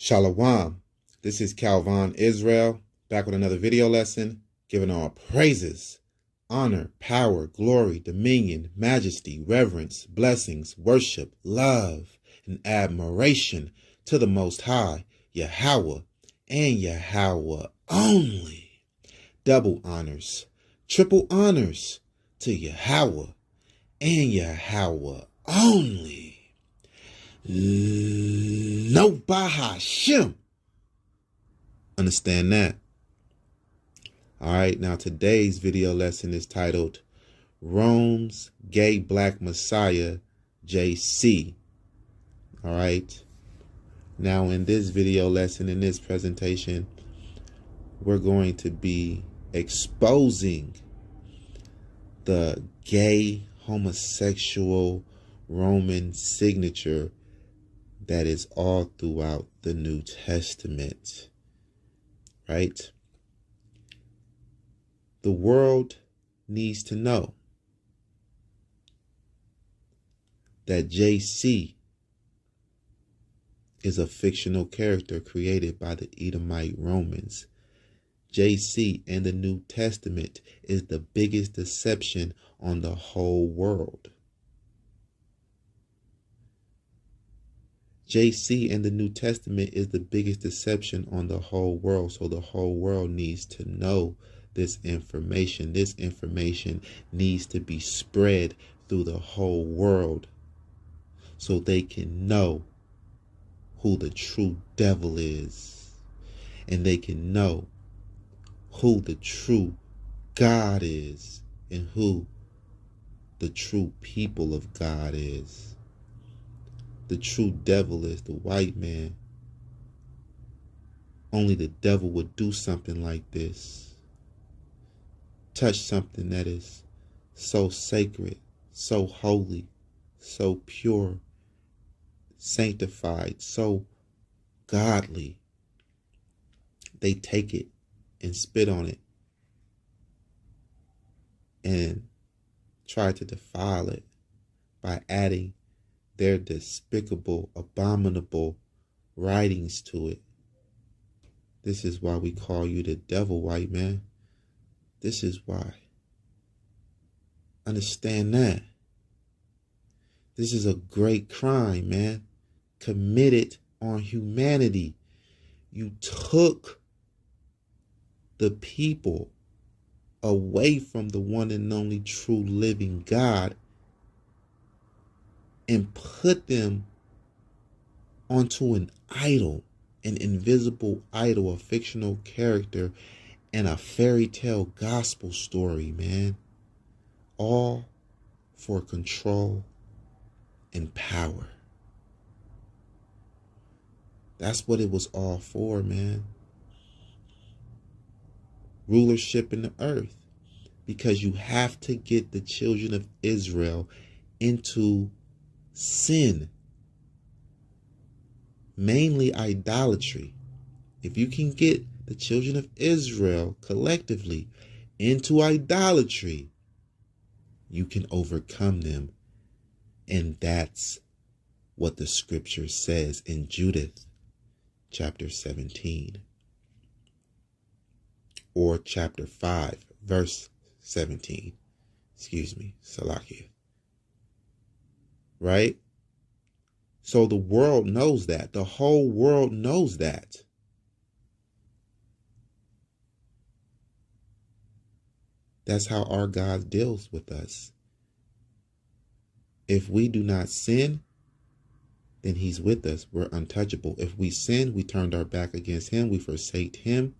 Shalom. This is Calvin Israel, back with another video lesson, giving all praises, honor, power, glory, dominion, majesty, reverence, blessings, worship, love, and admiration to the Most High, Yahweh, and Yahweh only. Double honors, triple honors to Yahweh and Yahweh only. No Bahashim. Understand that? All right, now today's video lesson is titled Rome's Gay Black Messiah, JC. All right. Now in this video lesson, in this presentation, we're going to be exposing the gay homosexual Roman signature that is all throughout the New Testament, right? The world needs to know that JC is a fictional character created by the Edomite Romans. JC in the New Testament is the biggest deception on the whole world. JC in the New Testament is the biggest deception on the whole world. So the whole world needs to know this information. This information needs to be spread through the whole world so they can know who the true devil is. And they can know who the true God is and who the true people of God is. The true devil is the white man. Only the devil would do something like this. Touch something that is so sacred, so holy, so pure, sanctified, so godly. They take it and spit on it and try to defile it by adding their despicable, abominable writings to it. This is why we call you the devil, white man. This is why. Understand that. This is a great crime, man, committed on humanity. You took the people away from the one and only true living God and put them onto an idol, an invisible idol, a fictional character, and a fairy tale gospel story, man. All for control and power. That's what it was all for, man. Rulership in the earth. Because you have to get the children of Israel into sin, mainly idolatry. If you can get the children of Israel collectively into idolatry, you can overcome them. And that's what the scripture says in Judith chapter 17 or chapter 5 verse 17. Salakia. Right? So the world knows that. The whole world knows that. That's how our God deals with us. If we do not sin, then he's with us. We're untouchable. If we sin, we turned our back against him. We forsake him.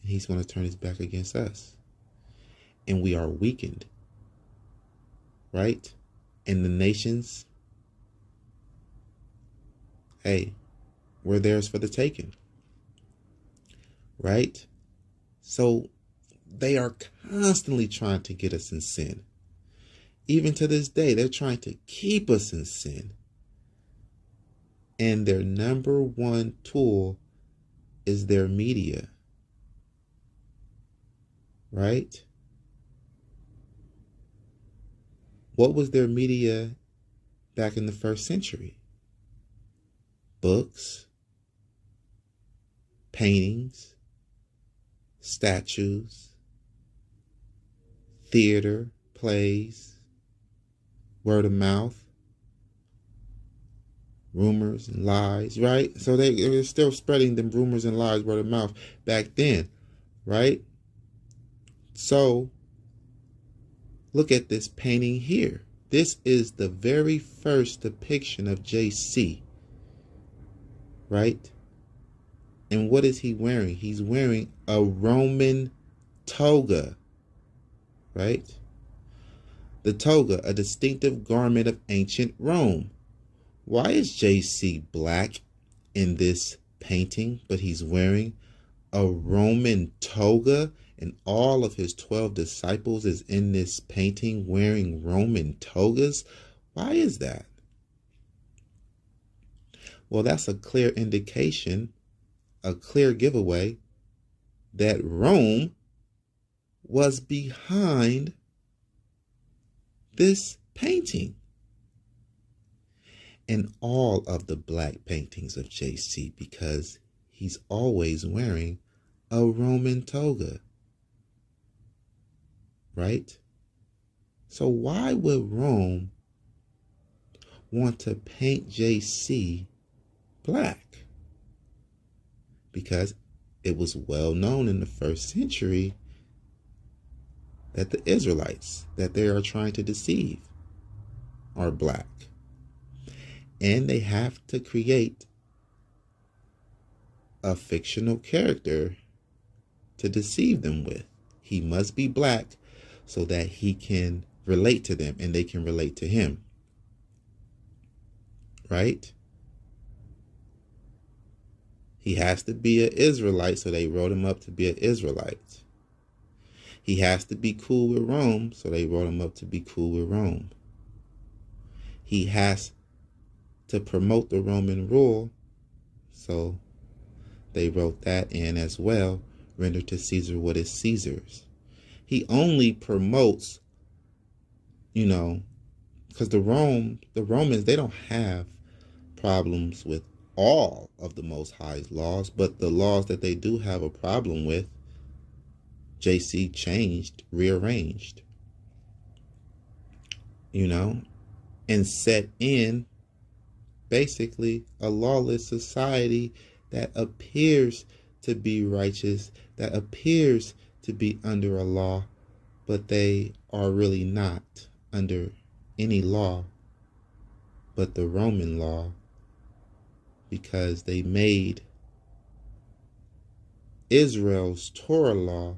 And he's going to turn his back against us. And we are weakened. Right? And the nations, hey, we're theirs for the taking. Right? So they are constantly trying to get us in sin. Even to this day, they're trying to keep us in sin. And their number one tool is their media. Right? What was their media back in the first century? Books, paintings, statues, theater, plays, word of mouth, rumors and lies, right? So they were still spreading them rumors and lies, word of mouth back then, right? So look at this painting here. This is the very first depiction of JC, right? And what is he wearing? He's wearing a Roman toga, right? The toga, a distinctive garment of ancient Rome. Why is JC black in this painting, but he's wearing a Roman toga, and all of his 12 disciples is in this painting wearing Roman togas? Why is that? Well, that's a clear indication, a clear giveaway that Rome was behind this painting. And all of the black paintings of JC, because he's always wearing a Roman toga, right? So why would Rome want to paint JC black? Because it was well known in the first century that the Israelites that they are trying to deceive are black. And they have to create a fictional character to deceive them with. He must be black so that he can relate to them and they can relate to him. Right? He has to be an Israelite, so they wrote him up to be an Israelite. He has to be cool with Rome, so they wrote him up to be cool with Rome. He has to promote the Roman rule, so they wrote that in as well. Render to Caesar what is Caesar's. He only promotes, because the Romans, they don't have problems with all of the Most High's laws, but the laws that they do have a problem with, JC changed, rearranged, and set in basically a lawless society that appears to be righteous, that appears to be under a law, but they are really not under any law but the Roman law, because they made Israel's Torah law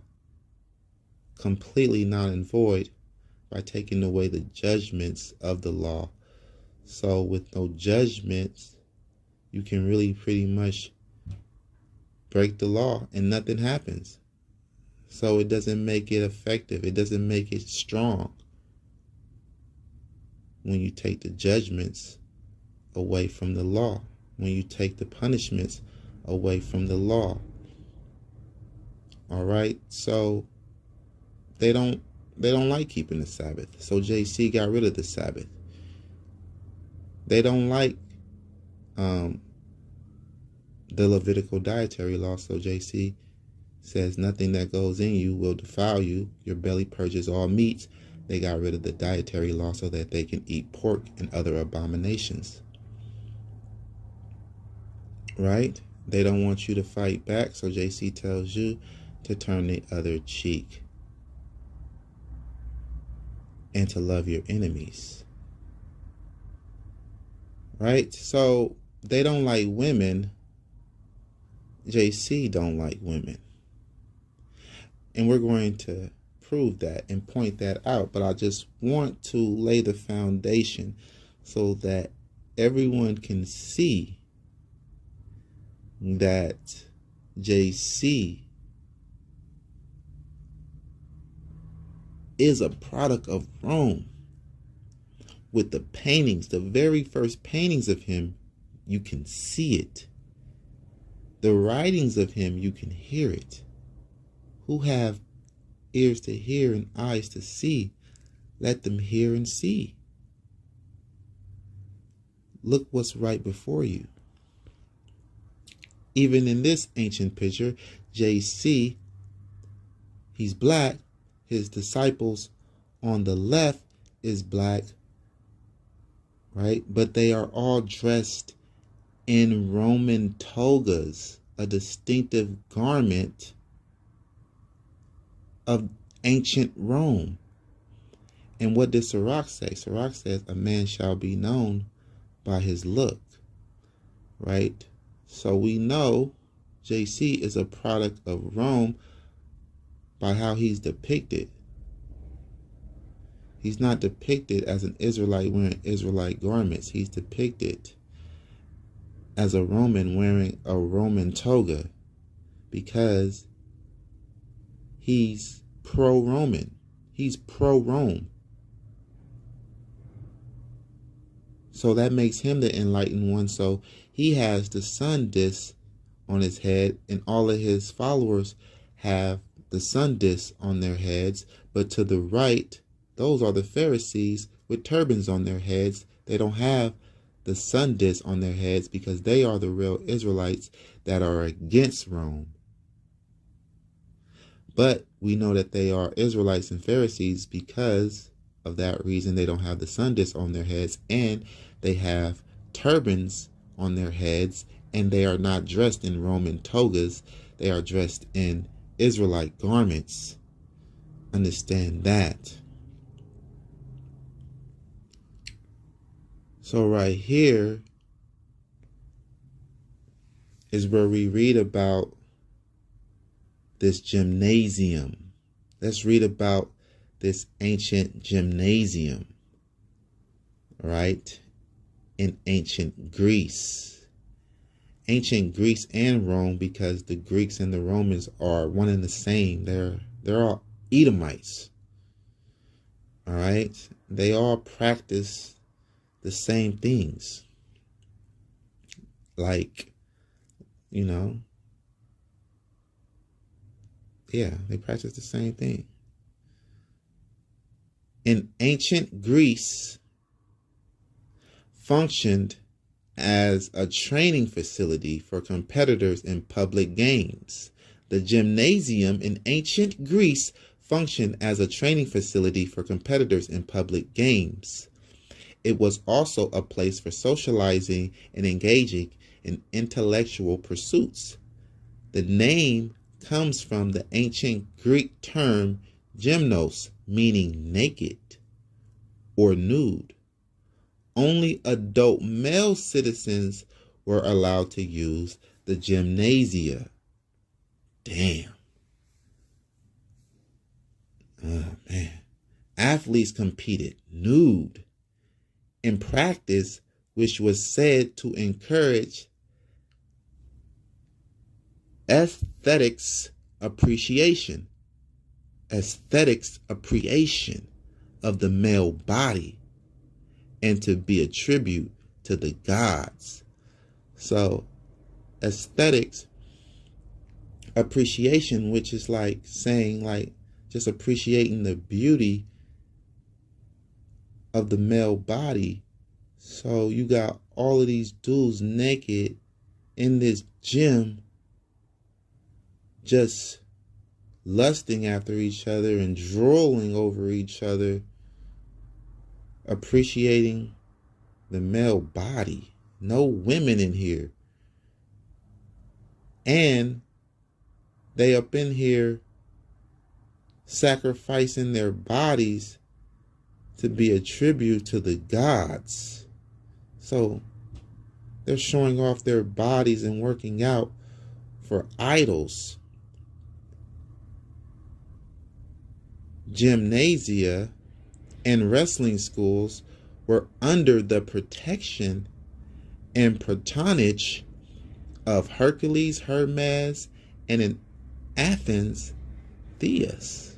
completely null and void by taking away the judgments of the law. So with no judgments, you can really pretty much break the law and nothing happens. So it doesn't make it effective. It doesn't make it strong when you take the judgments away from the law, when you take the punishments away from the law. All right, so they don't like keeping the Sabbath. So JC got rid of the Sabbath. They don't like the Levitical dietary law. So JC says nothing that goes in you will defile you. Your belly purges all meats. They got rid of the dietary law so that they can eat pork and other abominations. Right? They don't want you to fight back. So JC tells you to turn the other cheek and to love your enemies. Right? So they don't like women. JC don't like women. And we're going to prove that and point that out. But I just want to lay the foundation so that everyone can see that JC is a product of Rome. With the paintings, the very first paintings of him, you can see it. The writings of him, you can hear it. Who have ears to hear and eyes to see, let them hear and see. Look what's right before you. Even in this ancient picture, JC, he's black. His disciples on the left is black, right? But they are all dressed in Roman togas, a distinctive garment of ancient Rome. And what did Sirach say? Sirach says, a man shall be known by his look, right? So we know JC is a product of Rome by how he's depicted. He's not depicted as an Israelite wearing Israelite garments. He's depicted as a Roman wearing a Roman toga because he's pro-Roman. He's pro-Rome. So that makes him the enlightened one. So he has the sun disk on his head, and all of his followers have the sun disk on their heads. But to the right, those are the Pharisees with turbans on their heads. They don't have the sun disk on their heads because they are the real Israelites that are against Rome. But we know that they are Israelites and Pharisees because of that reason. They don't have the sun disk on their heads, and they have turbans on their heads, and they are not dressed in Roman togas. They are dressed in Israelite garments. Understand that. So right here is where we read about this gymnasium. Let's read about this ancient gymnasium, right? In ancient Greece. Ancient Greece and Rome, because the Greeks and the Romans are one and the same. They're all Edomites. All right? They all practice the same things. Like, you know, yeah, they practice the same thing. In ancient Greece, functioned as a training facility for competitors in public games. The gymnasium in ancient Greece functioned as a training facility for competitors in public games. It was also a place for socializing and engaging in intellectual pursuits. The name comes from the ancient Greek term gymnos, meaning naked or nude. Only adult male citizens were allowed to use the gymnasia. Damn. Oh, man. Athletes competed nude in practice, which was said to encourage aesthetics appreciation of the male body, and to be a tribute to the gods. So aesthetics appreciation, which is like saying, like, just appreciating the beauty of the male body. So you got all of these dudes naked in this gym, just lusting after each other and drooling over each other, appreciating the male body. No women in here. And they up in here sacrificing their bodies to be a tribute to the gods. So they're showing off their bodies and working out for idols. Gymnasia and wrestling schools were under the protection and patronage of Hercules, Hermes, and in Athens, Theus.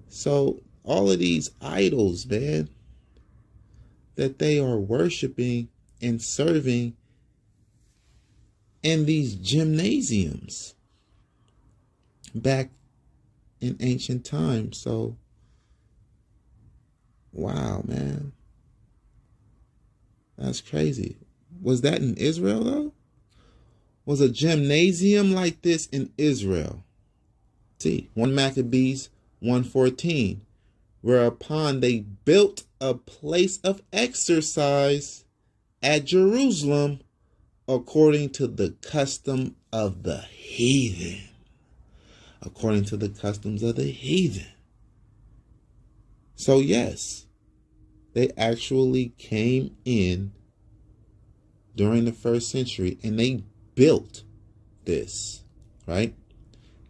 So all of these idols, man, that they are worshiping and serving in these gymnasiums back in ancient times. So, wow, man. That's crazy. Was that in Israel, though? was a gymnasium like this in Israel. See, 1 Maccabees 1:14, whereupon they built a place of exercise at Jerusalem according to the custom of the heathen. According to the customs of the heathen. So yes, they actually came in during the first century and they built this, right?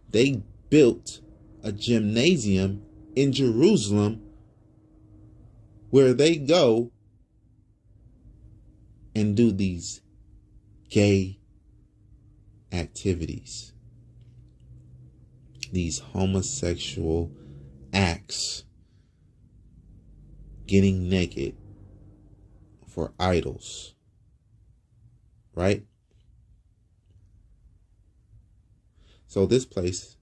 They built a gymnasium in Jerusalem where they go and do these gay activities, these homosexual acts, getting naked for idols, right? So this place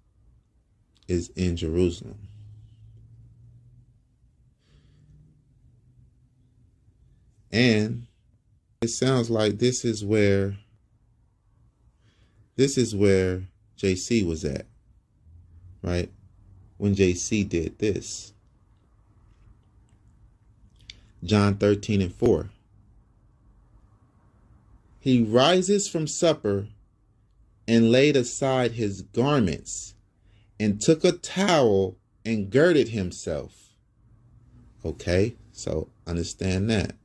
is in Jerusalem. And it sounds like this is where JC was at, right? When JC did this. John 13:4. He rises from supper and laid aside his garments and took a towel and girded himself. Okay, so understand that.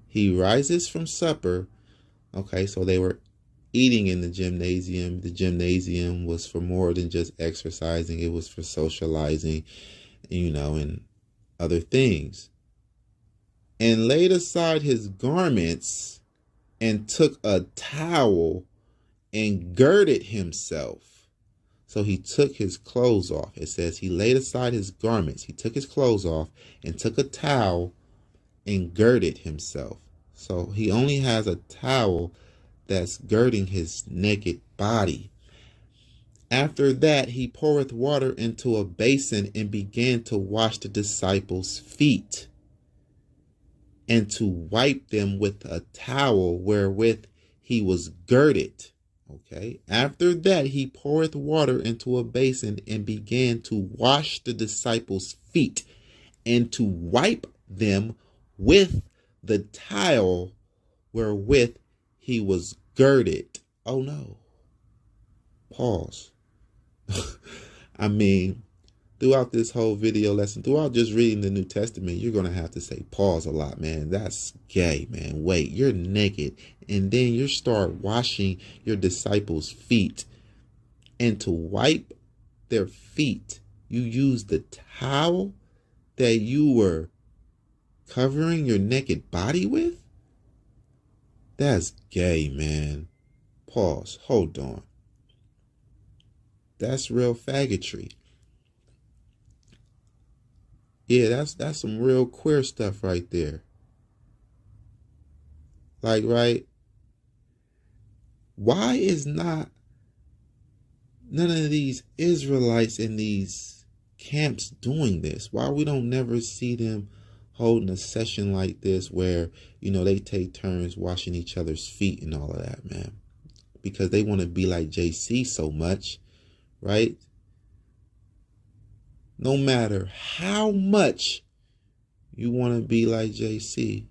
He rises from supper. Okay, so they were eating in the gymnasium. The gymnasium was for more than just exercising. It was for socializing, and other things. And laid aside his garments and took a towel and girded himself. So he took his clothes off. It says he laid aside his garments. He took his clothes off and took a towel and girded himself. So he only has a towel that's girding his naked body. After that, he poureth water into a basin and began to wash the disciples' feet and to wipe them with a towel wherewith he was girded. Okay. After that, he poureth water into a basin and began to wash the disciples' feet and to wipe them with the towel wherewith he was girded. Oh no. Pause. I mean, throughout this whole video lesson, throughout just reading the New Testament, you're going to have to say pause a lot, man. That's gay, man. Wait, you're naked. And then you start washing your disciples' feet. And to wipe their feet, you use the towel that you were covering your naked body with? That's gay, man. Pause. Hold on. That's real faggotry. Yeah, that's some real queer stuff right there. Like, right? Why is not none of these Israelites in these camps doing this? Why we don't never see them holding a session like this where, they take turns washing each other's feet and all of that, man? Because they want to be like JC so much, right? No matter how much you want to be like JC,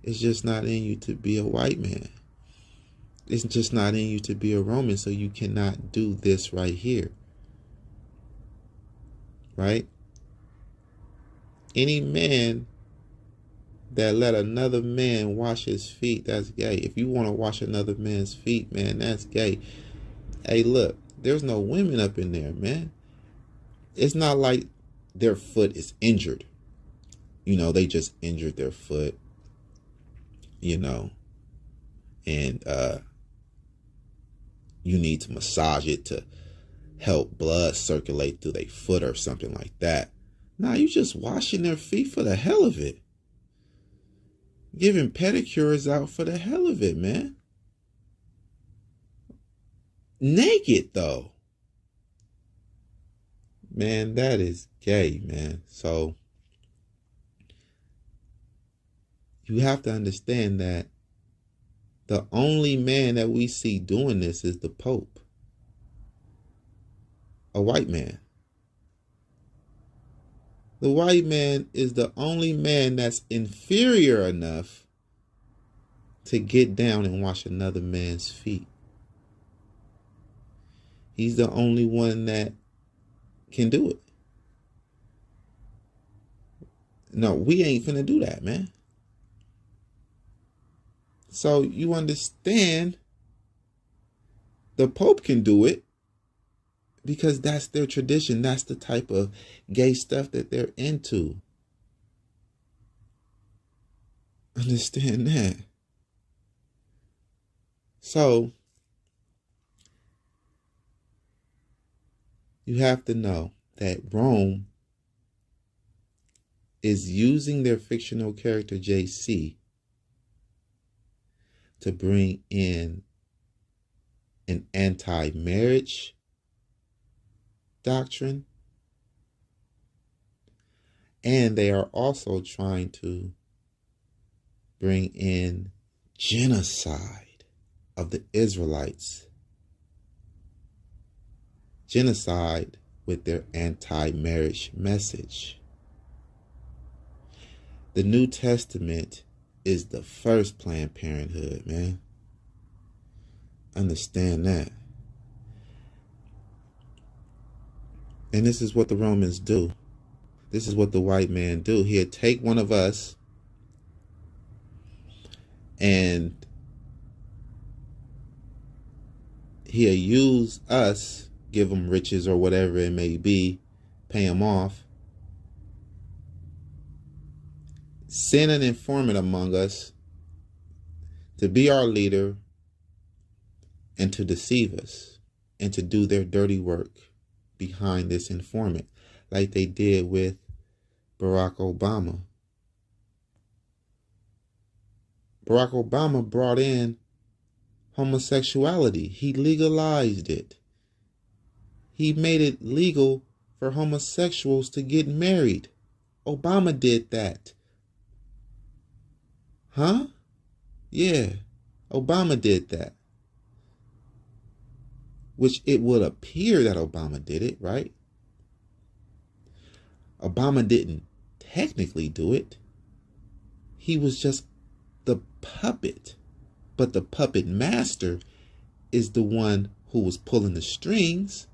it's just not in you to be a white man. It's just not in you to be a Roman, so you cannot do this right here. Right? Any man that let another man wash his feet, that's gay. If you want to wash another man's feet, man, that's gay. Hey, look. There's no women up in there, man. It's not like their foot is injured. They just injured their foot, and you need to massage it to help blood circulate through their foot or something like that. Nah, you just washing their feet for the hell of it. Giving pedicures out for the hell of it, man. Naked, though. Man, that is gay, man. So you have to understand that The only man that we see doing this is the Pope, a white man. The white man is the only man that's inferior enough to get down and wash another man's feet. He's the only one that can do it. No, we ain't finna do that, man. So you understand, the Pope can do it because that's their tradition. That's the type of gay stuff that they're into. Understand that. So you have to know that Rome is using their fictional character JC to bring in an anti-marriage doctrine, and they are also trying to bring in genocide of the Israelites. Genocide with their anti-marriage message. The New Testament is the first Planned Parenthood, man. Understand that. And this is what the Romans do. This is what the white man do. He'll take one of us and he'll use us, give them riches or whatever it may be, pay them off, send an informant among us to be our leader and to deceive us and to do their dirty work behind this informant, like they did with Barack Obama. Barack Obama brought in homosexuality. He legalized it. He made it legal for homosexuals to get married. Obama did that. Huh? Yeah, Obama did that. Which it would appear that Obama did it, right? Obama didn't technically do it. He was just the puppet. But the puppet master is the one who was pulling the strings.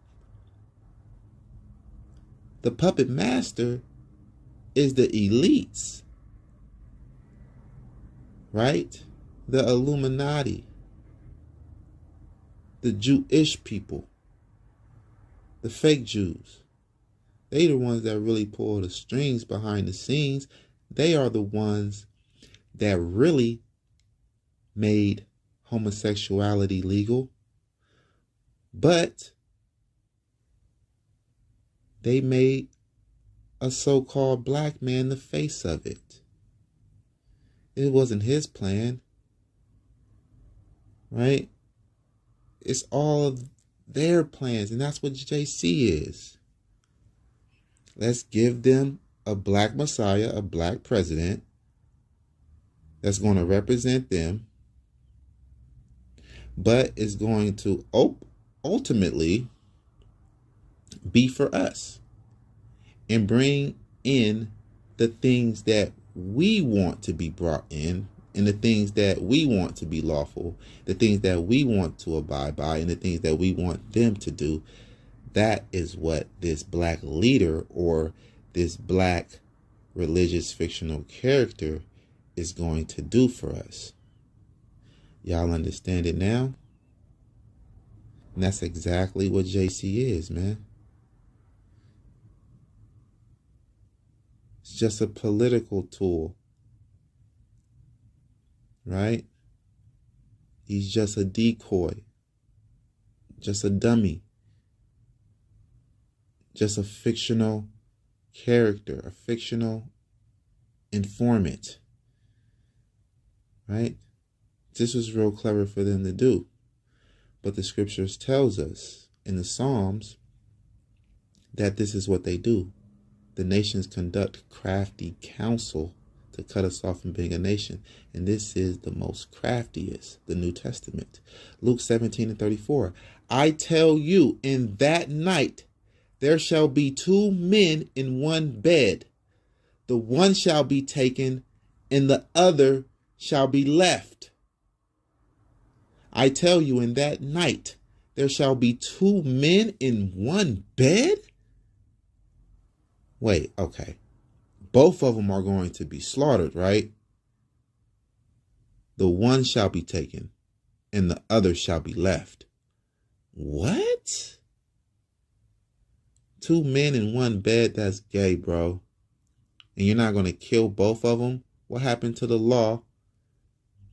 The puppet master is the elites, right? The Illuminati, the Jewish people, the fake Jews. They the ones that really pull the strings behind the scenes. They are the ones that really made homosexuality legal. But they made a so-called black man the face of it. It wasn't his plan, right? It's all of their plans, and that's what JC is. Let's give them a black messiah, a black president that's going to represent them, but is going to ultimately be for us and bring in the things that we want to be brought in, and the things that we want to be lawful, the things that we want to abide by, and the things that we want them to do. That is what this black leader or this black religious fictional character is going to do for us. Y'all understand it now? And that's exactly what JC is, man. It's just a political tool, right? He's just a decoy, just a dummy, just a fictional character, a fictional informant, right? This was real clever for them to do. But the scriptures tells us in the Psalms that this is what they do. The nations conduct crafty counsel to cut us off from being a nation. And this is the most craftiest, the New Testament. Luke 17:34. I tell you, in that night there shall be two men in one bed. The one shall be taken, and the other shall be left. I tell you, in that night there shall be two men in one bed? Wait, okay. Both of them are going to be slaughtered, right? The one shall be taken, and the other shall be left. What? Two men in one bed? That's gay, bro. And you're not going to kill both of them? What happened to the law?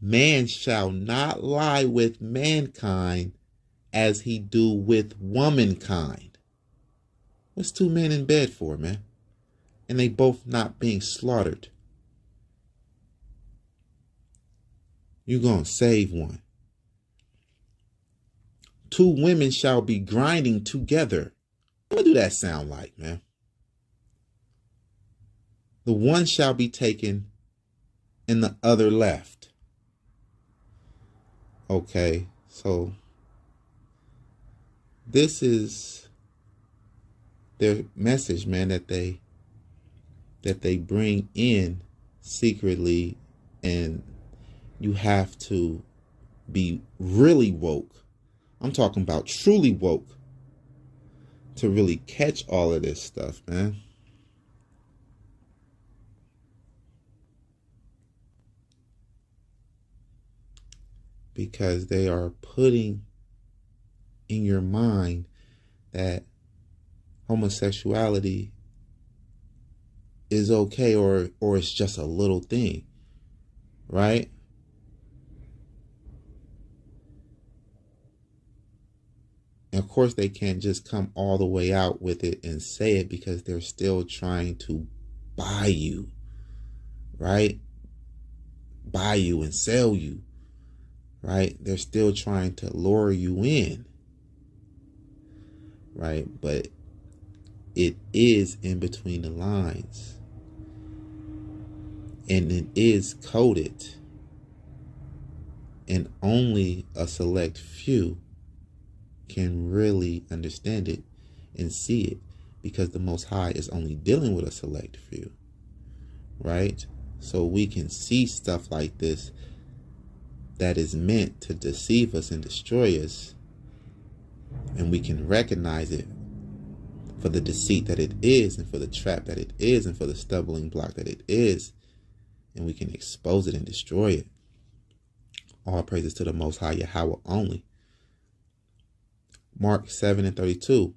Man shall not lie with mankind as he do with womankind. What's two men in bed for, man? And they both not being slaughtered. You're going to save one. Two women shall be grinding together. What do that sound like, man? The one shall be taken and the other left. Okay, so this is their message, man, that they bring in secretly, and you have to be really woke. I'm talking about truly woke to really catch all of this stuff, man. Because they are putting in your mind that homosexuality is okay, or it's just a little thing, right? And of course they can't just come all the way out with it and say it, because they're still trying to buy you, right? Buy you and sell you, right? They're still trying to lure you in, right? But it is in between the lines, and it is coded, and only a select few can really understand it and see it, because the Most High is only dealing with a select few, right? So we can see stuff like this that is meant to deceive us and destroy us, and we can recognize it for the deceit that it is, and for the trap that it is, and for the stumbling block that it is, and we can expose it and destroy it. All praises to the Most High Yahweh only. Mark 7:32.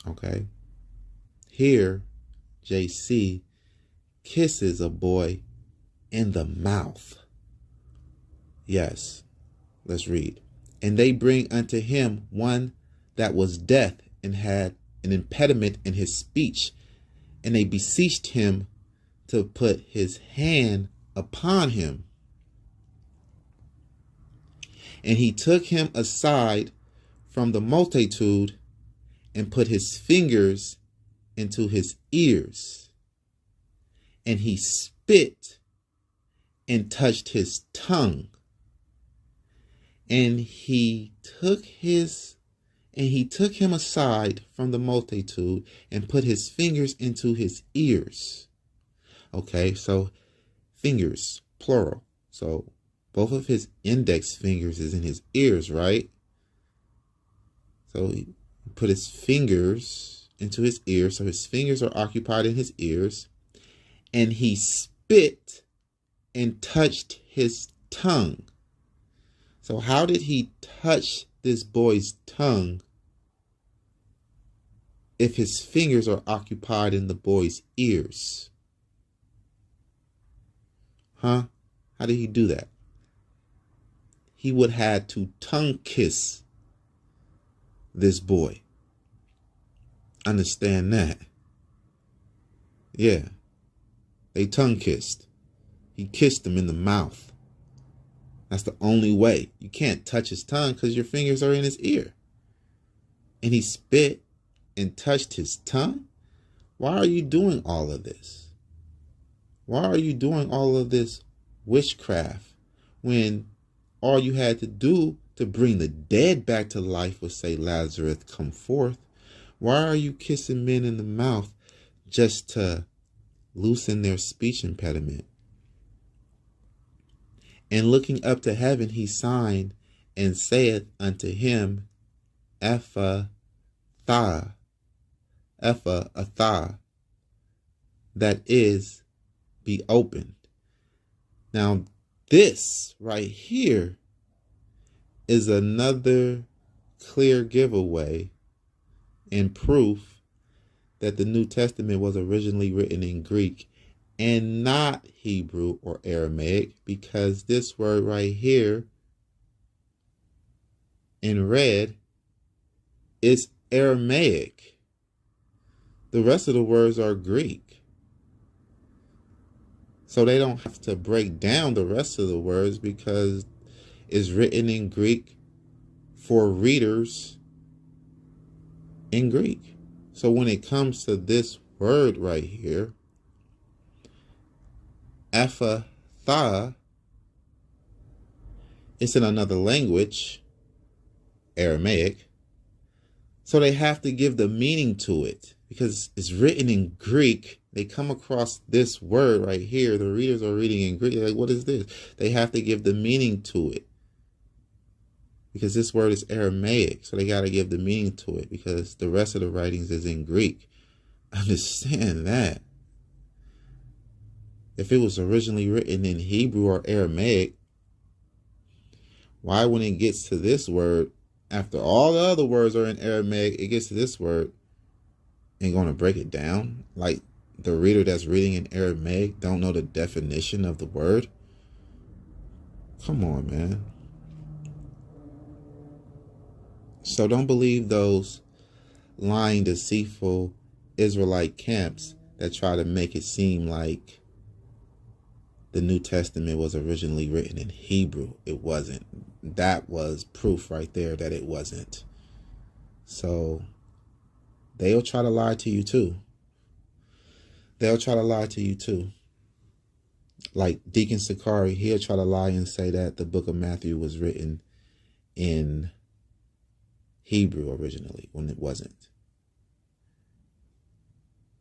Okay. Here, JC kisses a boy in the mouth. Yes. Let's read. And they bring unto him one that was deaf and had an impediment in his speech. And they beseeched him to put his hand upon him. And he took him aside from the multitude and put his fingers into his ears. And he spit and touched his tongue. And he took him aside from the multitude and put his fingers into his ears. Okay, so fingers, plural. So both of his index fingers is in his ears, right? So he put his fingers into his ears. So his fingers are occupied in his ears. And he spit and touched his tongue. So how did he touch this boy's tongue if his fingers are occupied in the boy's ears? Huh? How did he do that? He would have to tongue kiss this boy. Understand that? Yeah. They tongue kissed. He kissed him in the mouth. That's the only way. You can't touch his tongue because your fingers are in his ear. And he spit and touched his tongue? Why are you doing all of this? Why are you doing all of this witchcraft when all you had to do to bring the dead back to life was say, Lazarus, come forth? Why are you kissing men in the mouth just to loosen their speech impediment? And looking up to heaven, he signed and saith unto him, Ephphatha, Ephphatha, that is, be opened. Now, this right here is another clear giveaway and proof that the New Testament was originally written in Greek and not Hebrew or Aramaic, because this word right here in red is Aramaic. The rest of the words are Greek. So they don't have to break down the rest of the words because it's written in Greek for readers in Greek. So when it comes to this word right here, Ephphatha, it's in another language, Aramaic. So they have to give the meaning to it because it's written in Greek. They come across this word right here. The readers are reading in Greek. They're like, what is this? They have to give the meaning to it because this word is Aramaic. So they got to give the meaning to it because the rest of the writings is in Greek. Understand that. If it was originally written in Hebrew or Aramaic, why when it gets to this word, after all the other words are in Aramaic, it gets to this word, ain't going to break it down? Like the reader that's reading in Aramaic don't know the definition of the word? Come on, man. So don't believe those lying, deceitful Israelite camps that try to make it seem like the New Testament was originally written in Hebrew. It wasn't. That was proof right there that it wasn't. So they'll try to lie to you too. They'll try to lie to you too. Like Deacon Sakari, he'll try to lie and say that the book of Matthew was written in Hebrew originally when it wasn't.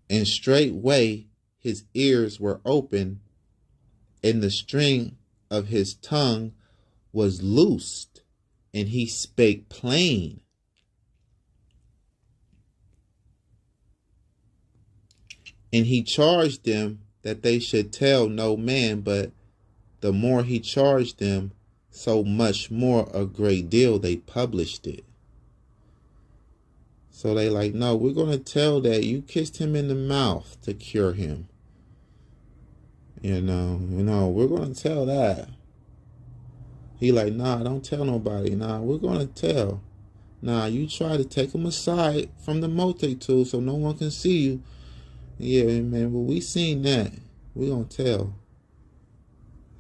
And straightway his ears were open, and the string of his tongue was loosed, and he spake plain. And he charged them that they should tell no man, but the more he charged them, so much more a great deal they published it. So they like, no, we're going to tell that you kissed him in the mouth to cure him. You know, we're going to tell that. He like, nah, don't tell nobody. Nah, we're going to tell. Nah, you try to take him aside from the multitude so no one can see you. Yeah, man, well, we seen that. We're going to tell.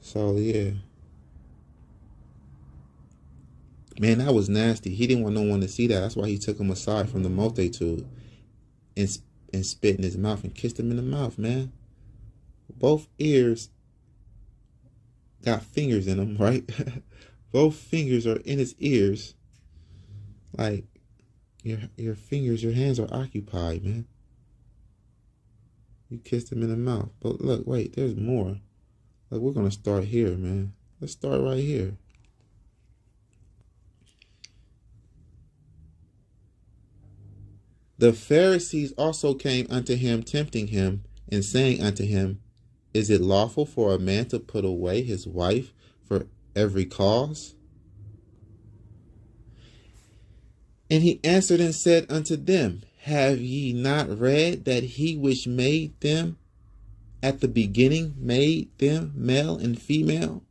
So, yeah. Man, that was nasty. He didn't want no one to see that. That's why he took him aside from the multitude and spit in his mouth and kissed him in the mouth, man. Both ears got fingers in them, right? Both fingers are in his ears. Like, your fingers, your hands are occupied, man. You kissed him in the mouth. But look, wait, there's more. Like, we're going to start here, man. Let's start right here. The Pharisees also came unto him, tempting him, and saying unto him, Is it lawful for a man to put away his wife for every cause? And he answered and said unto them, Have ye not read that he which made them at the beginning made them male and female?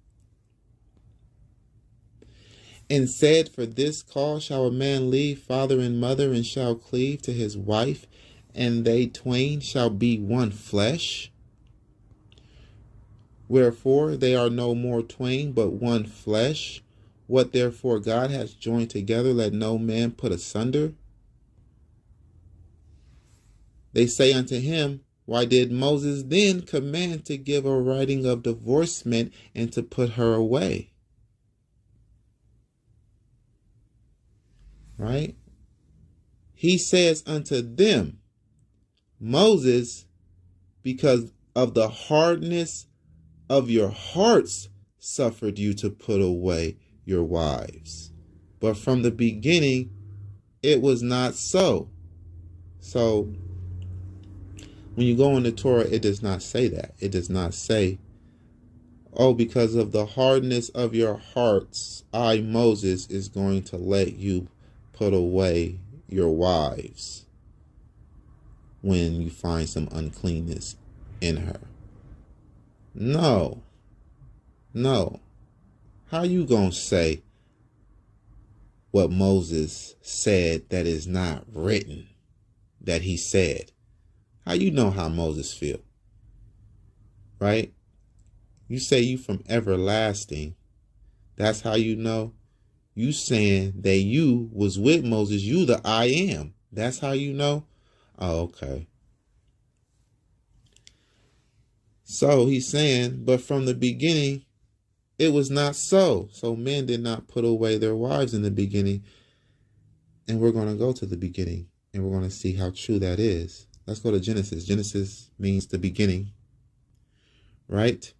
And said, For this cause shall a man leave father and mother, and shall cleave to his wife, and they twain shall be one flesh. Wherefore they are no more twain, but one flesh. What therefore God has joined together, let no man put asunder. They say unto him, why did Moses then command to give a writing of divorcement and to put her away? Right? He says unto them, Moses, because of the hardness of your hearts, suffered you to put away your wives. But from the beginning, it was not so. So, when you go in the Torah, it does not say that. It does not say, oh, because of the hardness of your hearts, I, Moses, is going to let you put away your wives when you find some uncleanness in her. No. How you gonna say what Moses said that is not written, that he said? How you know how Moses feel? Right? You say you from everlasting. That's how you know. You saying that you was with Moses. You the I am. That's how you know? Oh, okay. So he's saying, but from the beginning, it was not so. So men did not put away their wives in the beginning. And we're going to go to the beginning and we're going to see how true that is. Let's go to Genesis. Genesis means the beginning, right?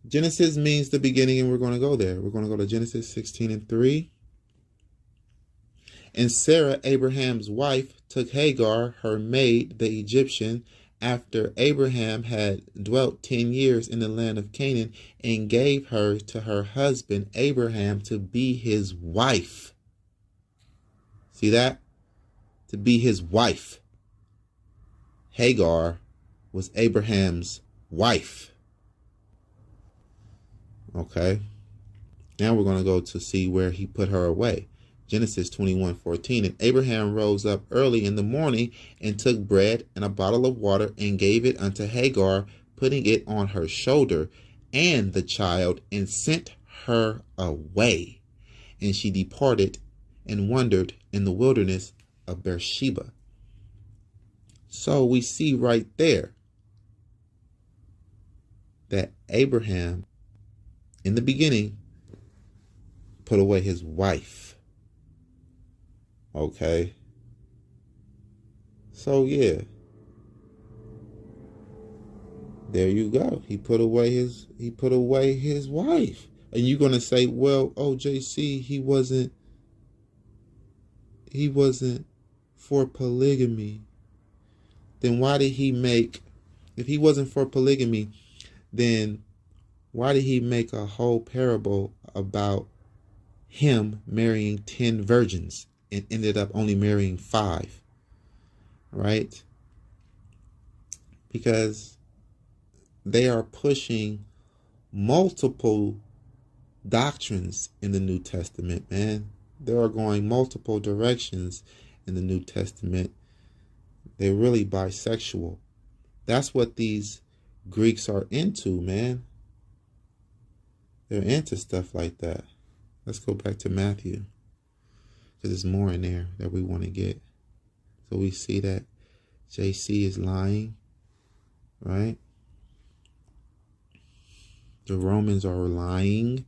Genesis means the beginning, and we're going to go there. We're going to go to Genesis 16:3. And Sarah, Abraham's wife, took Hagar, her maid, the Egyptian, after Abraham had dwelt 10 years in the land of Canaan, and gave her to her husband Abraham to be his wife. See that? To be his wife. Hagar was Abraham's wife. Okay. Now we're going to go to see where he put her away. Genesis 21:14. And Abraham rose up early in the morning and took bread and a bottle of water and gave it unto Hagar, putting it on her shoulder and the child, and sent her away. And she departed and wandered in the wilderness of Beersheba. So we see right there that Abraham, in the beginning, put away his wife. Okay. So yeah. There you go. He put away his wife. And you're gonna say, well, oh, JC, he wasn't for polygamy. Then why did he make, if he wasn't for polygamy, then why did he make a whole parable about him marrying 10 virgins and ended up only marrying 5? Right? Because they are pushing multiple doctrines in the New Testament, man. They are going multiple directions in the New Testament. They're really bisexual. That's what these Greeks are into, man. They're into stuff like that. Let's go back to Matthew, because there's more in there that we want to get. So we see that JC is lying, right? The Romans are lying.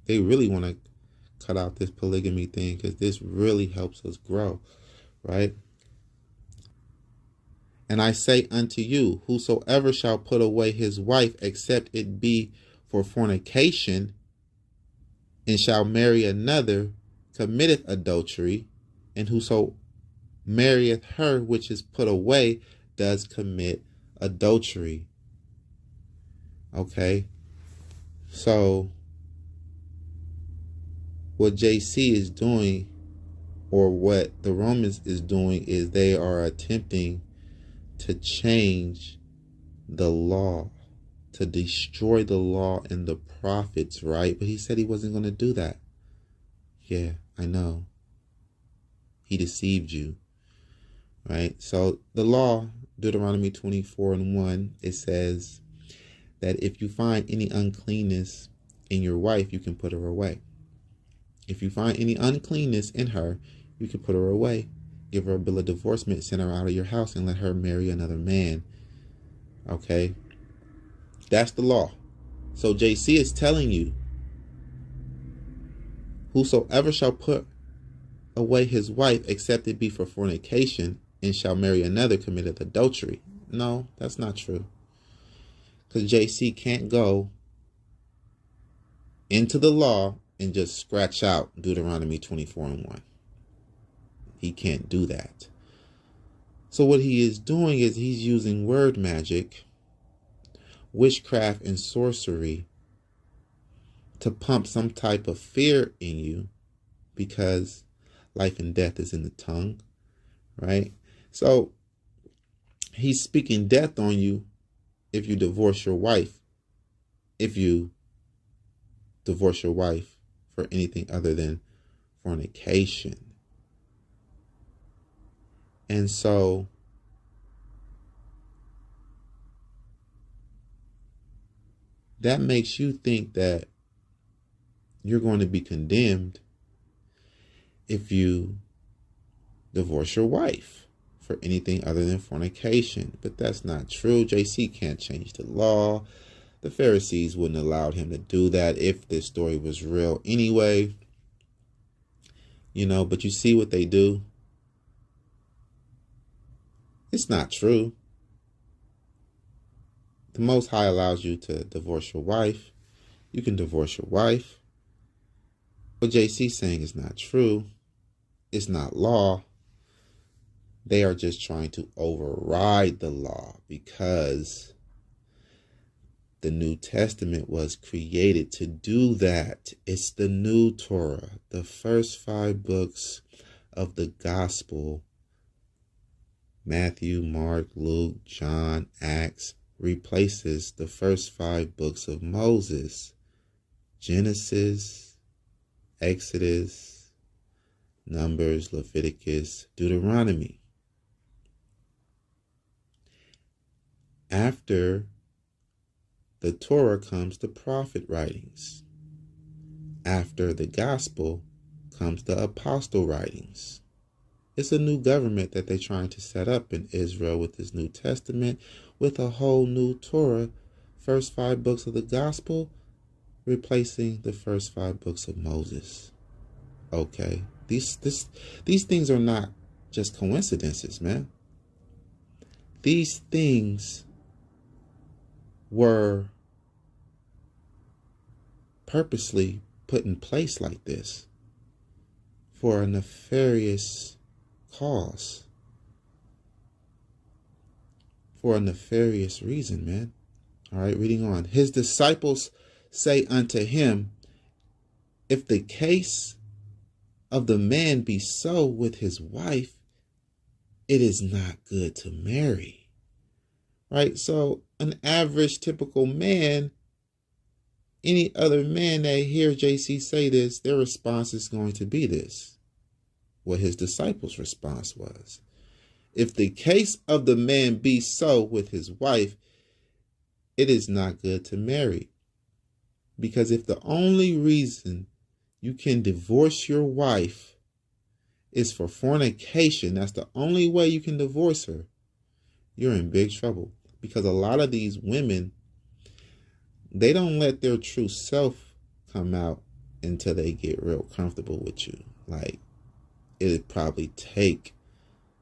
They really want to cut out this polygamy thing, because this really helps us grow, right? And I say unto you, whosoever shall put away his wife, except it be for fornication, and shall marry another, committeth adultery, and whoso marrieth her which is put away does commit adultery. Okay, so what JC is doing, or what the Romans is doing, is they are attempting to change the law, to destroy the law and the prophets, right? But he said he wasn't going to do that. Yeah, I know. He deceived you, right? So the law, Deuteronomy 24:1, it says that if you find any uncleanness in your wife, you can put her away. If you find any uncleanness in her, you can put her away. Give her a bill of divorcement, send her out of your house, and let her marry another man. Okay? That's the law. So JC is telling you, whosoever shall put away his wife, except it be for fornication, and shall marry another, committeth adultery. No, that's not true. Because JC can't go into the law and just scratch out Deuteronomy 24:1. He can't do that. So what he is doing is he's using word magic, witchcraft, and sorcery to pump some type of fear in you, because life and death is in the tongue, right? So he's speaking death on you if you divorce your wife. If you divorce your wife for anything other than fornication. And so that makes you think that you're going to be condemned if you divorce your wife for anything other than fornication. But that's not true. JC can't change the law. The Pharisees wouldn't allow him to do that if this story was real anyway. But you see what they do? It's not true. The Most High allows you to divorce your wife. You can divorce your wife. What JC's saying is not true. It's not law. They are just trying to override the law, because the New Testament was created to do that. It's the new Torah. The first 5 books of the gospel, Matthew, Mark, Luke, John, Acts, replaces the first 5 books of Moses. Genesis, Exodus, Numbers, Leviticus, Deuteronomy. After the Torah comes the prophet writings. After the gospel comes the apostle writings. It's a new government that they're trying to set up in Israel with this New Testament, with a whole new Torah, first 5 books of the gospel, replacing the first 5 books of Moses. Okay, these things are not just coincidences, man. These things were purposely put in place like this for a nefarious cause, for a nefarious reason, man. All right, reading on. His disciples say unto him, if the case of the man be so with his wife, it is not good to marry. Right? So an average, typical man, any other man that hears JC say this, their response is going to be this. What his disciples' response was. If the case of the man be so with his wife, it is not good to marry. Because if the only reason you can divorce your wife is for fornication, that's the only way you can divorce her, you're in big trouble. Because a lot of these women, they don't let their true self come out until they get real comfortable with you. Like, it'd probably take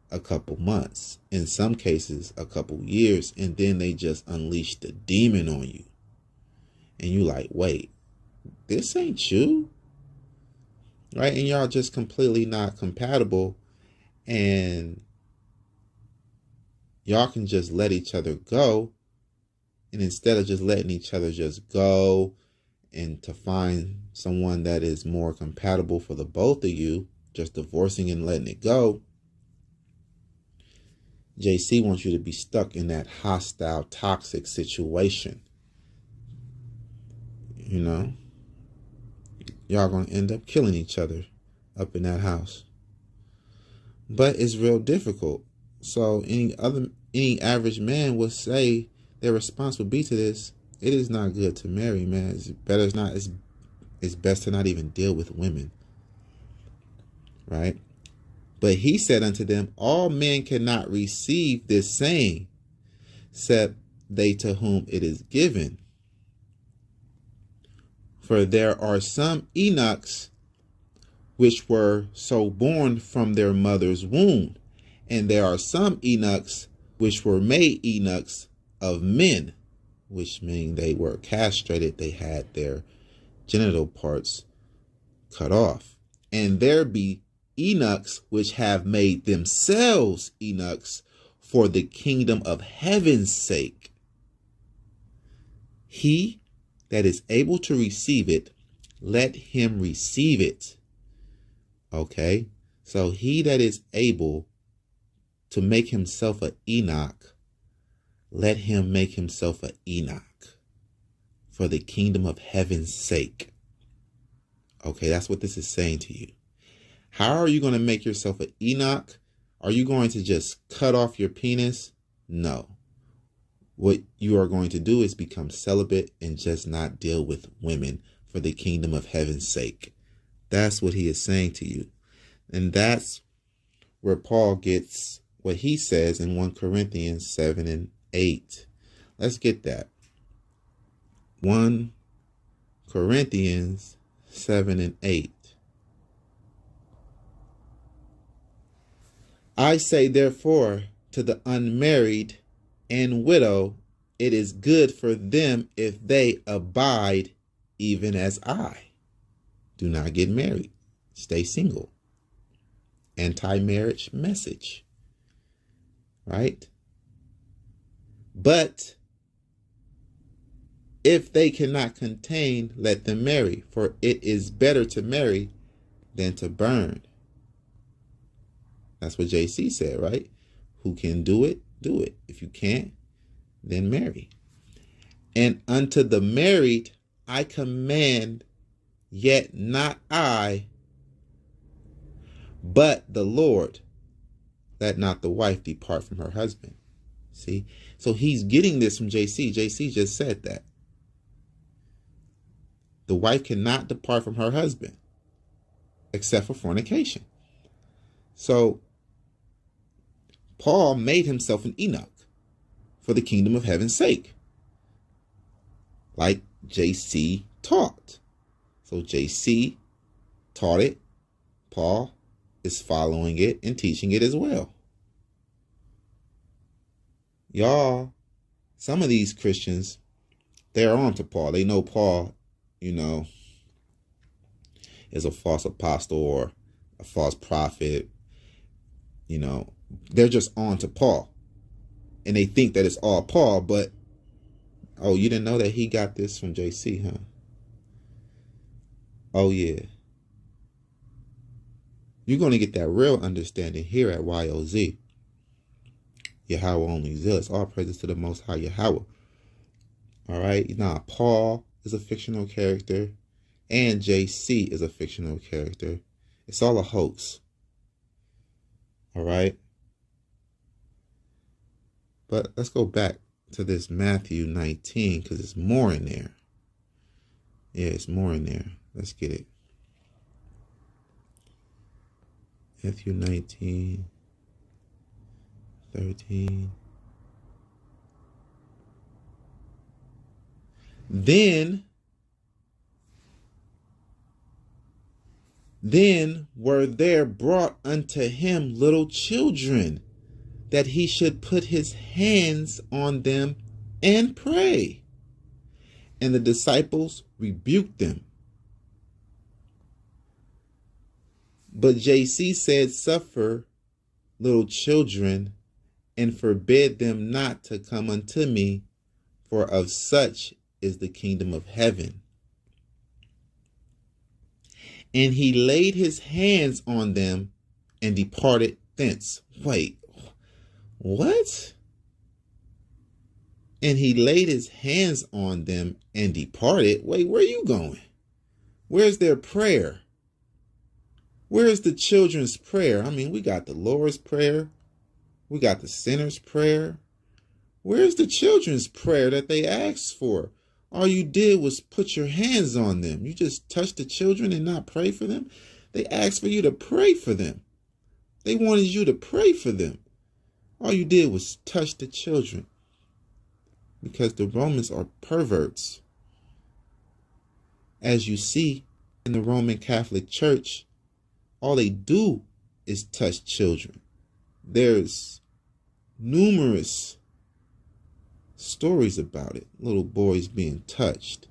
a couple months, in some cases a couple years, and then they just unleash the demon on you. And you like, wait, this ain't you. Right? And y'all just completely not compatible, and y'all can just let each other go. And instead of just letting each other just go and to find someone that is more compatible for the both of you, just divorcing and letting it go, JC wants you to be stuck in that hostile, toxic situation. You know? Y'all going to end up killing each other up in that house. But it's real difficult. So any average man would say their response would be to this, it is not good to marry, man. It's best to not even deal with women. Right? But he said unto them, all men cannot receive this saying, except they to whom it is given. For there are some Enochs which were so born from their mother's womb, and there are some Enochs which were made Enochs of men, which mean they were castrated, they had their genital parts cut off. And there be Enochs which have made themselves Enochs for the kingdom of heaven's sake. He that is able to receive it, let him receive it. Okay, so he that is able to make himself an Enoch, let him make himself an Enoch for the kingdom of heaven's sake. Okay, that's what this is saying to you. How are you going to make yourself an Enoch? Are you going to just cut off your penis? No. What you are going to do is become celibate and just not deal with women for the kingdom of heaven's sake. That's what he is saying to you. And that's where Paul gets what he says in 1 Corinthians 7 and 8. Let's get that. 1 Corinthians 7 and 8. I say therefore to the unmarried and widow, it is good for them if they abide even as I. Do not get married. Stay single. Anti-marriage message. Right? But if they cannot contain, let them marry, for it is better to marry than to burn. That's what JC said, right? Who can do it, do it. If you can't, then marry. And unto the married I command, yet not I, but the Lord, let not the wife depart from her husband. See? So he's getting this from JC. JC just said that. The wife cannot depart from her husband, except for fornication. So Paul made himself an Enoch for the kingdom of heaven's sake, like JC taught. So JC taught it. Paul is following it and teaching it as well. Y'all, some of these Christians, they're on to Paul. They know Paul, is a false apostle or a false prophet. They're just on to Paul. And they think that it's all Paul, but, oh, you didn't know that he got this from JC, huh? Oh, yeah. You're going to get that real understanding here at YOZ. Yahweh only zealous. All praises to the Most High Yahweh. All right. Now, Paul is a fictional character and JC is a fictional character. It's all a hoax. All right. But let's go back to this Matthew 19 because it's more in there. Yeah, it's more in there. Let's get it. Matthew 19, 13. Then were there brought unto him little children, that he should put his hands on them and pray. And the disciples rebuked them. But JC said, suffer little children, and forbid them not to come unto me, for of such is the kingdom of heaven. And he laid his hands on them and departed thence. Wait, what? And he laid his hands on them and departed. Wait, where are you going? Where's their prayer? Where's the children's prayer? I mean, we got the Lord's prayer. We got the sinner's prayer. Where's the children's prayer that they asked for? All you did was put your hands on them. You just touched the children and not pray for them. They asked for you to pray for them. They wanted you to pray for them. All you did was touch the children, because the Romans are perverts. As you see in the Roman Catholic Church, all they do is touch children. There's numerous stories about it. Little boys being touched.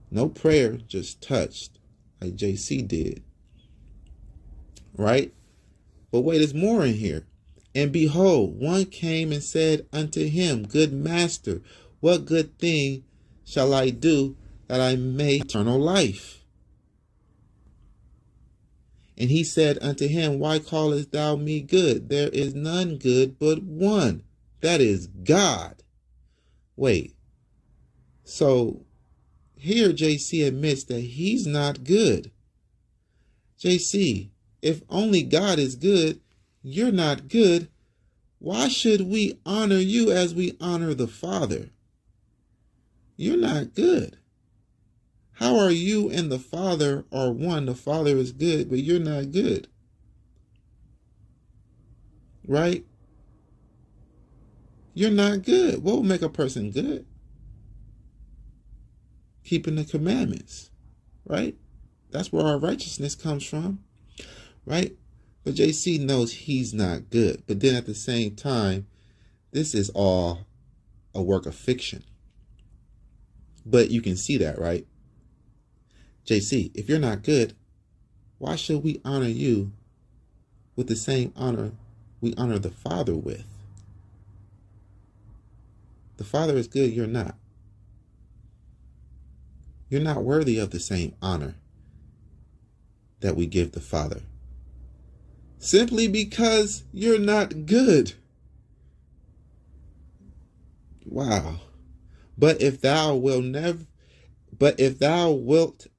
No prayer, just touched, like JC did. Right? But wait, there's more in here. And behold, one came and said unto him, Good master, what good thing shall I do that I may eternal life? And he said unto him, Why callest thou me good? There is none good but one, that is God. Wait, so here JC admits that he's not good. JC, if only God is good, you're not good. Why should we honor you as we honor the Father? You're not good. How are you and the Father are one? The Father is good, but you're not good. Right? You're not good. What will make a person good? Keeping the commandments. Right? That's where our righteousness comes from. Right? But JC knows he's not good. But then at the same time, this is all a work of fiction. But you can see that, right? JC, if you're not good, why should we honor you with the same honor we honor the Father with? The Father is good, you're not. You're not worthy of the same honor that we give the Father. Simply because you're not good. Wow. But if thou wilt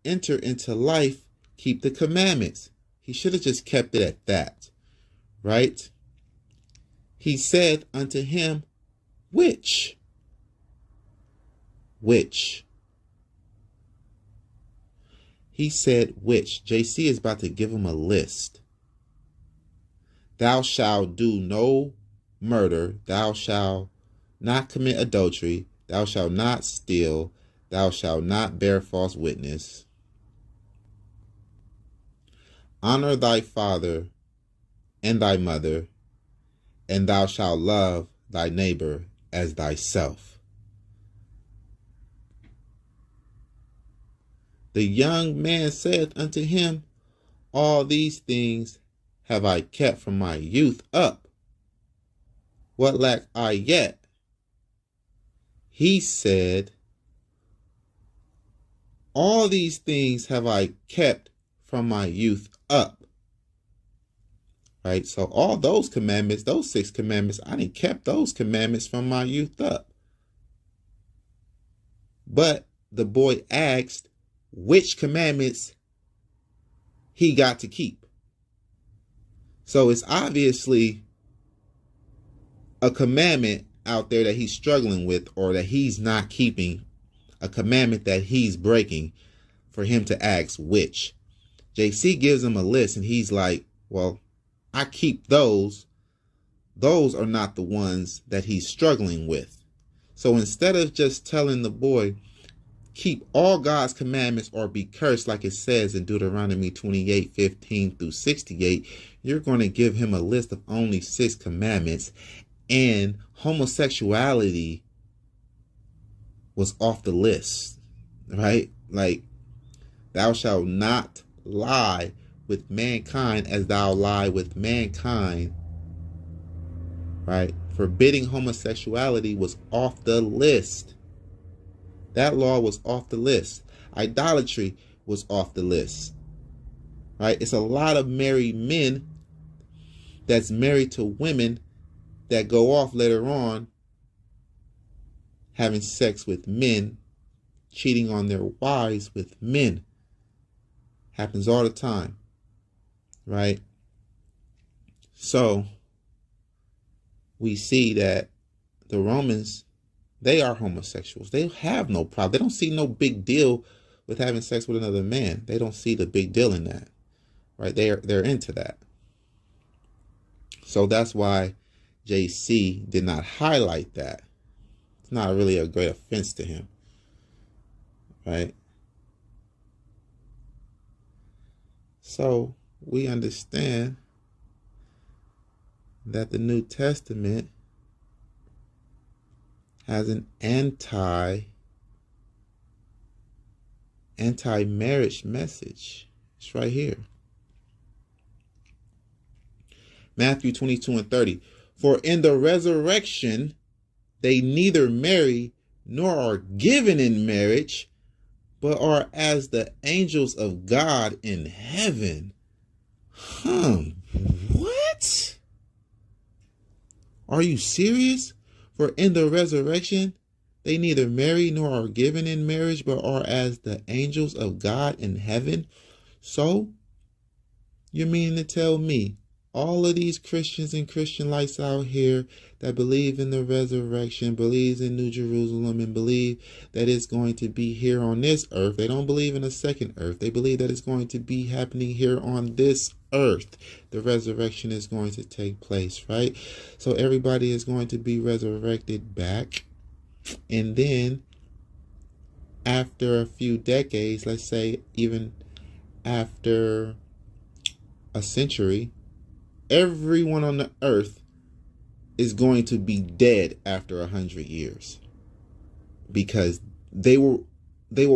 enter into life, keep the commandments. He should have just kept it at that. Right? He said unto him, Which? Which? He said, which? JC is about to give him a list. Thou shalt do no murder. Thou shalt not commit adultery. Thou shalt not steal. Thou shalt not bear false witness. Honor thy father and thy mother, and thou shalt love thy neighbor as thyself. The young man said unto him, All these things have I kept from my youth up. What lack I yet? He said, All these things have I kept from my youth up. Right? So all those commandments, those 6 commandments, I done kept those commandments from my youth up. But the boy asked which commandments he got to keep. So it's obviously a commandment out there that he's struggling with, or that he's not keeping, a commandment that he's breaking, for him to ask which. JC gives him a list and he's like, well, I keep those. Those are not the ones that he's struggling with. So instead of just telling the boy, keep all God's commandments or be cursed, like it says in Deuteronomy 28:15-68, you're going to give him a list of only 6 commandments, and homosexuality was off the list, right? Like, thou shalt not lie with mankind as thou lie with mankind, right? Forbidding homosexuality was off the list. That law was off the list. Idolatry was off the list. Right? It's a lot of married men that's married to women that go off later on having sex with men, cheating on their wives with men. Happens all the time. Right? So we see that the Romans, they are homosexuals. They have no problem. They don't see no big deal with having sex with another man. They don't see the big deal in that. Right? They're into that. So that's why JC did not highlight that. It's not really a great offense to him, right? So we understand that the New Testament has an anti-marriage message. It's right here. Matthew 22:30. For in the resurrection, they neither marry nor are given in marriage, but are as the angels of God in heaven. What? Are you serious? For in the resurrection, they neither marry nor are given in marriage, but are as the angels of God in heaven. So, you mean to tell me all of these Christians and Christianites out here that believe in the resurrection, believes in New Jerusalem, and believe that it's going to be here on this earth. They don't believe in a second earth. They believe that it's going to be happening here on this earth. The resurrection is going to take place, right? So everybody is going to be resurrected back. And then after a few decades, let's say even after a century, everyone on the earth is going to be dead after 100 years, because they will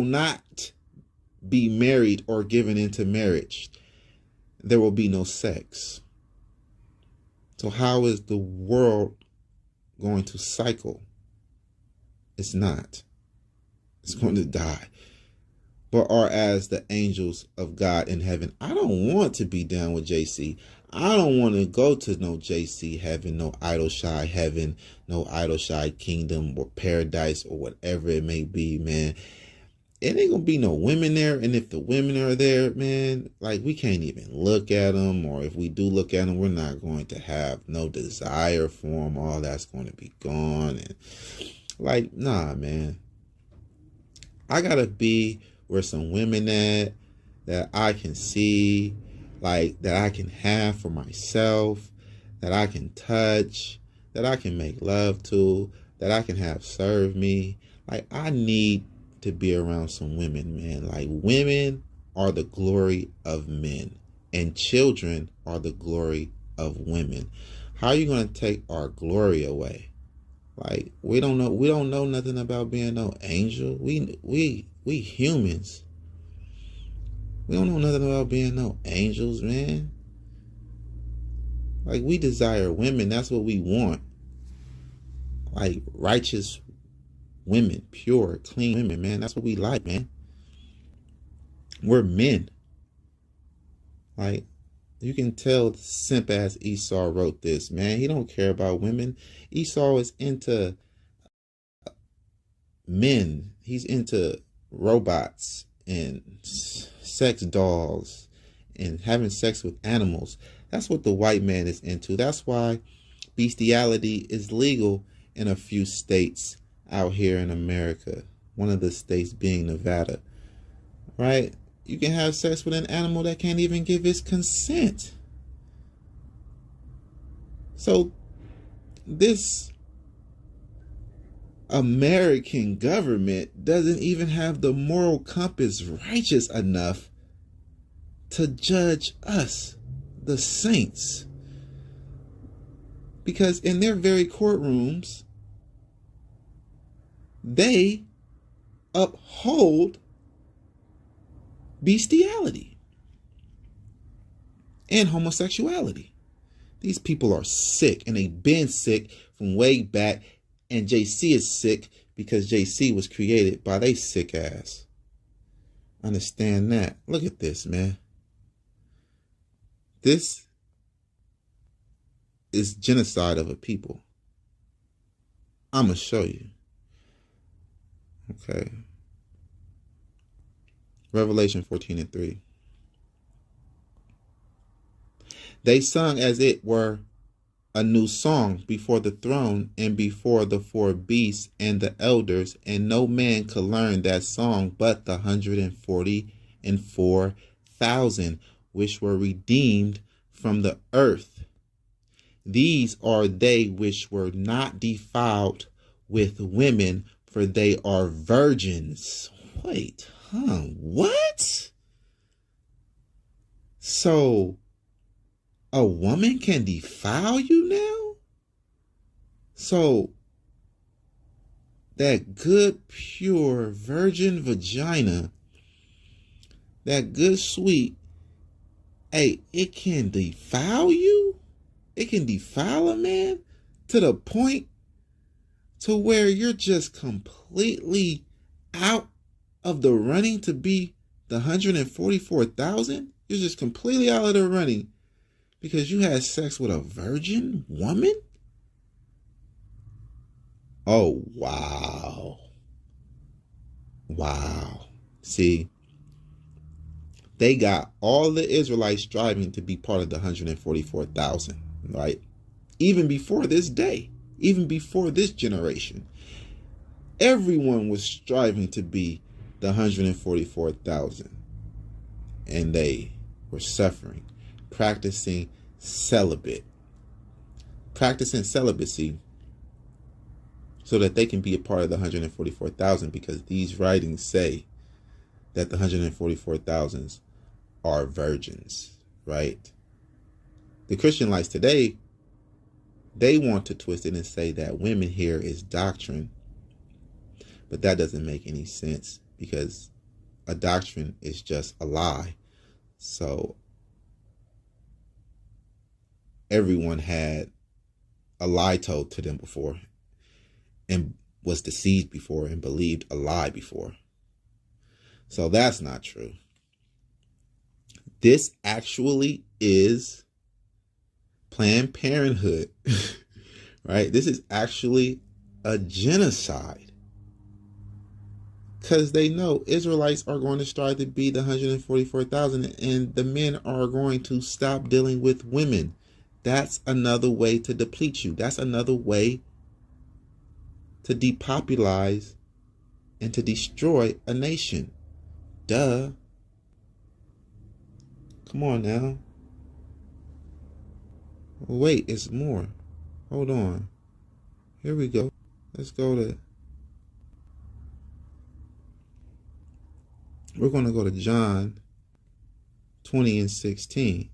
not be married or given into marriage. There will be no sex. So how is the world going to cycle? It's not. It's going to die. But are as the angels of God in heaven. I don't want to be down with JC. I don't want to go to no JC heaven, no idol shy heaven, no idol shy kingdom or paradise or whatever it may be, man. It ain't gonna be no women there. And if the women are there, man, like we can't even look at them. Or if we do look at them, we're not going to have no desire for them. All that's going to be gone. And like, nah, man. I gotta be where some women at that I can see, like that I can have for myself, that I can touch, that I can make love to, that I can have serve me. Like I need to be around some women, man. Like women are the glory of men, and children are the glory of women. How are you gonna take our glory away? Like we don't know nothing about being no angel. We humans. We don't know nothing about being no angels, man. Like we desire women. That's what we want. Like righteous women, pure, clean women, man. That's what we like, man. We're men. Like you can tell simp ass Esau wrote this, man. He don't care about women. Esau is into men. He's into robots and sex dolls and having sex with animals. That's what the white man is into. That's why bestiality is legal in a few states out here in America. One of the states being Nevada, right? You can have sex with an animal that can't even give its consent. So this American government doesn't even have the moral compass righteous enough to judge us, the saints. Because in their very courtrooms, they uphold bestiality and homosexuality. These people are sick, and they've been sick from way back. And JC is sick because JC was created by they sick ass. Understand that. Look at this, man. This is genocide of a people. I'm going to show you. Okay. Revelation 14:3. They sung as it were a new song before the throne and before the four beasts and the elders, and no man could learn that song but the 144,000 which were redeemed from the earth. These are they which were not defiled with women, for they are virgins. Wait, what? So a woman can defile you now? So that good, pure, virgin vagina, that good, sweet, hey, it can defile you? It can defile a man to the point to where you're just completely out of the running to be the 144,000? You're just completely out of the running because you had sex with a virgin woman? Oh, wow. Wow. See, they got all the Israelites striving to be part of the 144,000, right? Even before this day, even before this generation, everyone was striving to be the 144,000. And they were suffering, practicing celibacy so that they can be a part of the 144,000, because these writings say that the 144,000 are virgins, right? The Christian lights today, they want to twist it and say that women here is doctrine, but that doesn't make any sense, because a doctrine is just a lie. So everyone had a lie told to them before and was deceived before and believed a lie before. So that's not true. This actually is Planned Parenthood, right? This is actually a genocide, because they know Israelites are going to strive to be the 144,000, and the men are going to stop dealing with women. That's another way to deplete you. That's another way to depopularize and to destroy a nation. Duh. Come on now. Wait, it's more. Hold on. Here we go. Let's go to... We're going to go to John 20:16.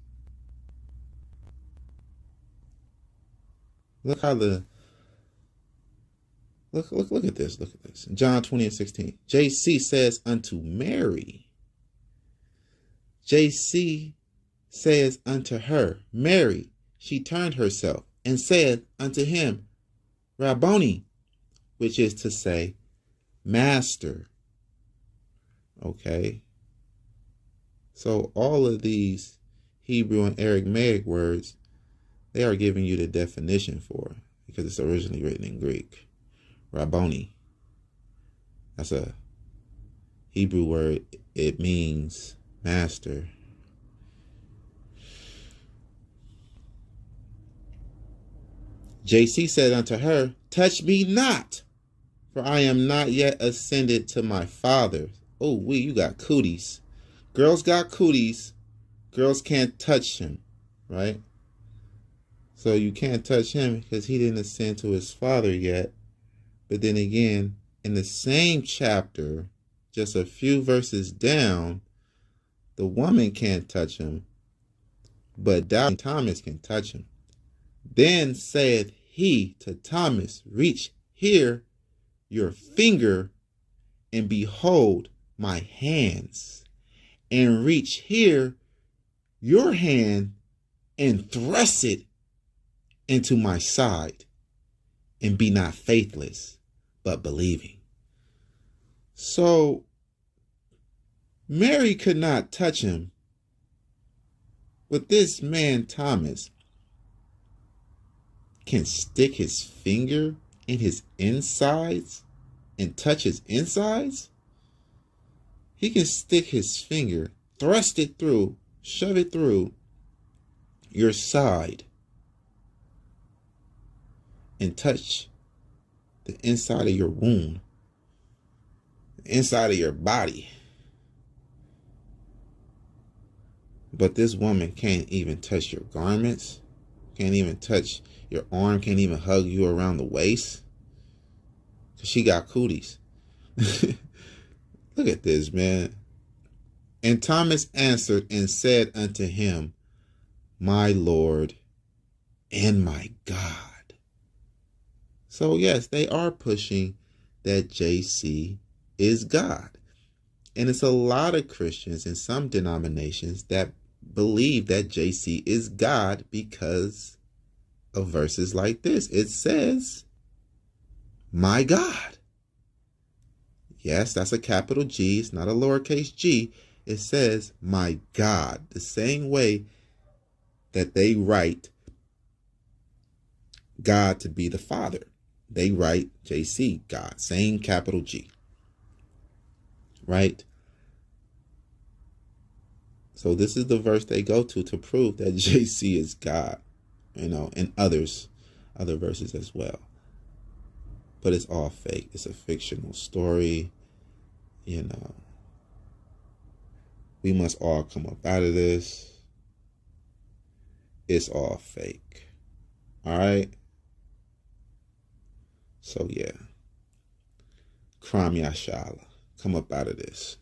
Look how the... Look at this. Look at this. John 20:16. JC says unto Mary. JC says unto her, Mary. She turned herself and said unto him, Rabboni, which is to say, Master. Okay. So all of these Hebrew and Aramaic words, they are giving you the definition for it, because it's originally written in Greek. Rabboni. That's a Hebrew word. It means master. JC said unto her, Touch me not, for I am not yet ascended to my Father. Oh, you got cooties. Girls got cooties. Girls can't touch him, right? So you can't touch him because he didn't ascend to his Father yet. But then again, in the same chapter, just a few verses down, the woman can't touch him, but doubting Thomas can touch him. Then saith he to Thomas, Reach here your finger, and behold my hands, and reach here your hand, and thrust it into my side, and be not faithless, but believing. So Mary could not touch him, but this man Thomas can stick his finger in his insides and touch his insides. He can stick his finger, thrust it through, shove it through your side, and touch the inside of your wound, the inside of your body. But this woman can't even touch your garments, can't even touch your arm, can't even hug you around the waist. Because she got cooties. Look at this, man. And Thomas answered and said unto him, my Lord and my God. So yes, they are pushing that JC is God. And it's a lot of Christians in some denominations that believe that JC is God because of verses like this. It says, my God. Yes, that's a capital G. It's not a lowercase g. It says, my God. The same way that they write God to be the Father. They write JC, God. Same capital G. Right? So this is the verse they go to prove that JC is God. And other verses as well. But it's all fake. It's a fictional story. We must all come up out of this. It's all fake. All right? So, yeah. Kwame Ashala. Come up out of this.